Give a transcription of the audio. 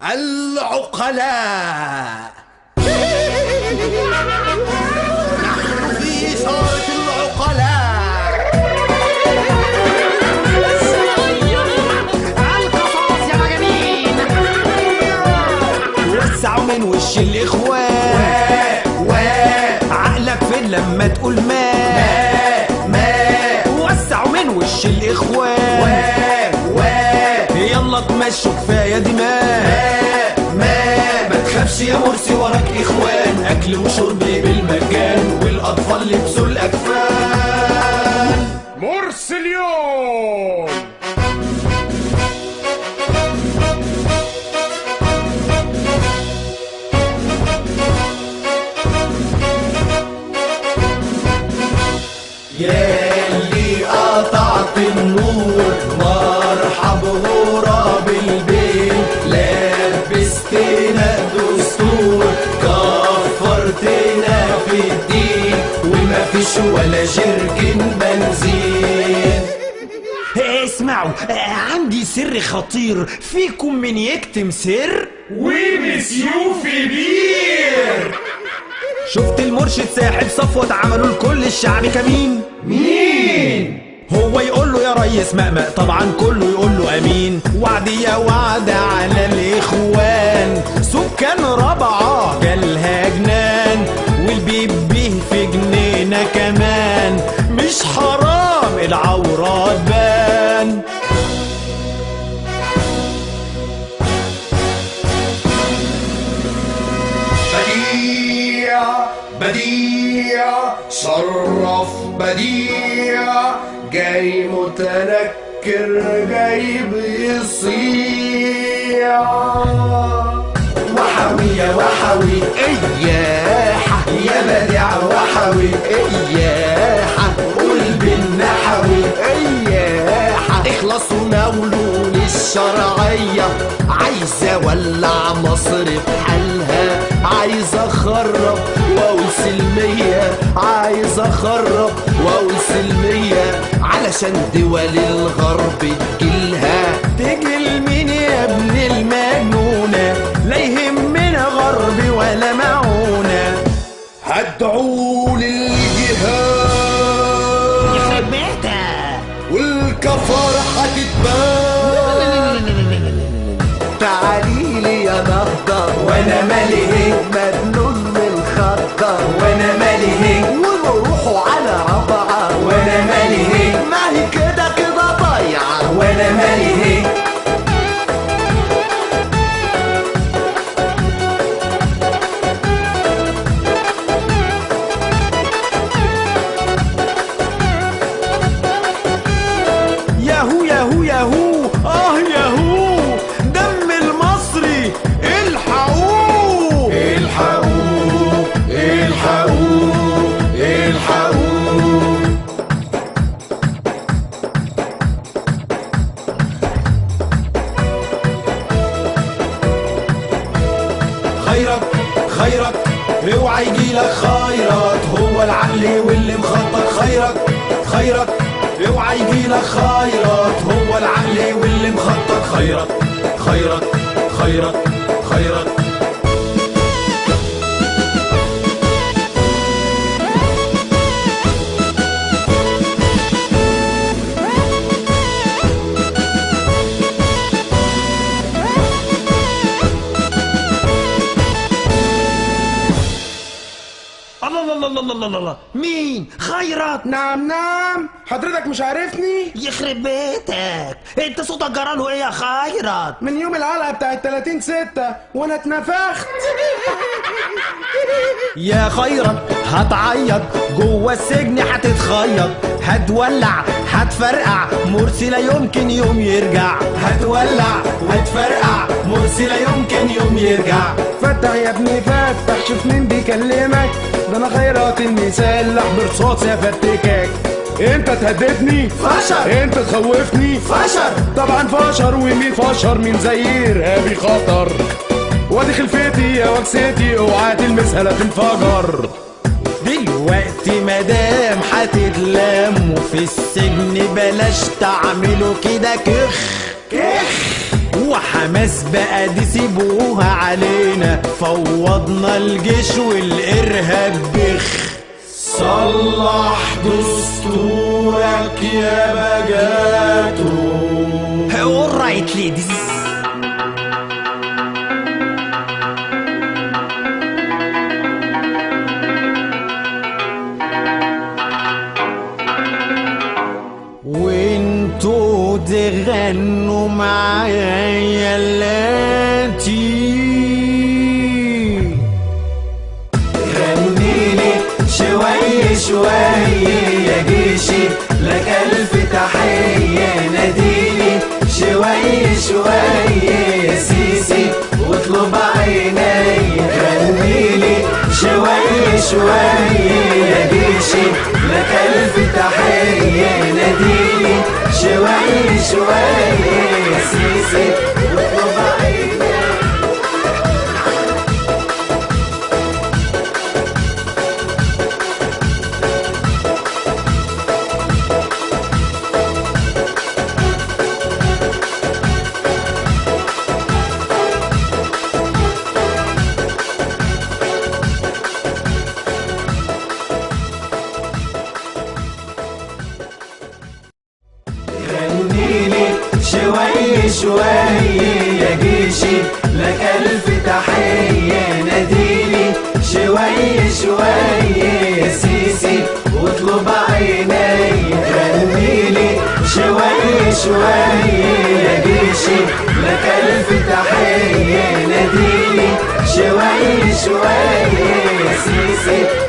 العقلاء. نحن في إثارة العقلاء. القصاص يا مجانين. وسعوا من وش الإخوان. عقلك فين لما تقول ما وسعوا من وش الإخوان. يلا تمشوا كفاية دماء ما تخافش يا مرسي وراك إخوان. أكل وشرب بالمجان والأطفال لبسوا الأكفان. مرسي اليوم. ياللي قطعت النور مرحب غراب البيت. لبستنا الدستور كفرتنا في الدين ومفيش ولا جركن بنزين. اسمعوا، عندي سر خطير، فيكم من يكتم سر؟ ومسيو في بير. شفت المرشد ساحب صفوة عملوا لكل الشعب كمين. مين؟ هو يقول له يا ريس مقمق، طبعا كله يقول له امين. وعد يا وعد على الاخوان، سكان رابعة جالها جنان والبيب به في جنينة كمان. مش حرام العورة تبان. بديع صرف بديع جاي متنكر جاي بيصيع. وحوي يا وحوي اياحة يا بديع وحوي اياحة. قول بالنحوي اياحة. اخلصوا نولون الشرعية. عايزة اولع مصر بحالها، عايز اخرب واقول سلمية. عايز اخرب واقول سلمية علشان دول الغرب تجيلها. تجيل مين يا ابن المجنونة؟ لا يهمنا غرب ولا معونة. هدعوا للجهاد يخرب بيتك. والكفر هتتبان. تعالي لي يا نهضة وانا مالي هيك مجنون من الخطر. وانا مالي هيك ونروحوا على ربعة. وانا مالي هيك ما هي كده ضايعة. وانا مالي هيك. ياهو ياهو ياهو ياهو دم المصري الحقوه. الحقوه الحقوه الحقوه. خيرك خيرك اوعى يجيلك خيرات. هو العقل واللي مخطط. خيرك خيرك اوعى يجيلك خيرات. هو العقل واللي مخطط. خيرك خيرك خيرك خيرك. الله مين؟ خيرت. نعم حضرتك مش عارفني؟ يخرب بيتك، انت صوتك جراله ايه يا خيرت؟ من يوم العلقة بتاعت 30/6 وانا اتنفخت. يا خيرت هتعيط جوه السجن، هتتخيط، هتولع هتفرقع، مرسي لا يمكن يوم يرجع. هتولع هتفرقع، مرسي لا يمكن يوم يرجع. فتح يا ابني فتح، شوف مين بيكلمك. ده انا خيرات المسلح برصاص يا فتكك. انت تهددني فشر، انت تخوفني فشر، طبعا فشر. ومين فشر؟ مين زي ارهابي خطر. وادي خلفتي يا وكستي، اوعى تلمسها لا تنفجر. دلوقتي مدام هتتلموا في السجن بلاش تعملوا كده كخ كخ. حماس بقى دي سيبوها علينا، فوضنا الجيش والإرهاب بخ. صلح دستورك يا بجاتو. alright ladies. وانتو تغنوا معايا اللاتي. غنيلي شوي شوي يا جيشي لك ألف تحية، ناديلي شوي شوي يا سيسي واطلب عيني. غنيلي شوي شوي يا جيشي لك ألف تحية، ناديلي شوي شوي يا سيسي واطلب عيني. غنيلي شوي شوي يا جيشي لك ألف تحية، ناديلي شوي شوي يا سيسي واطلب عيني. غنيلي شوي شوي يا جيشي لك ألف تحية، ناديلي شوي شوي يا سيسي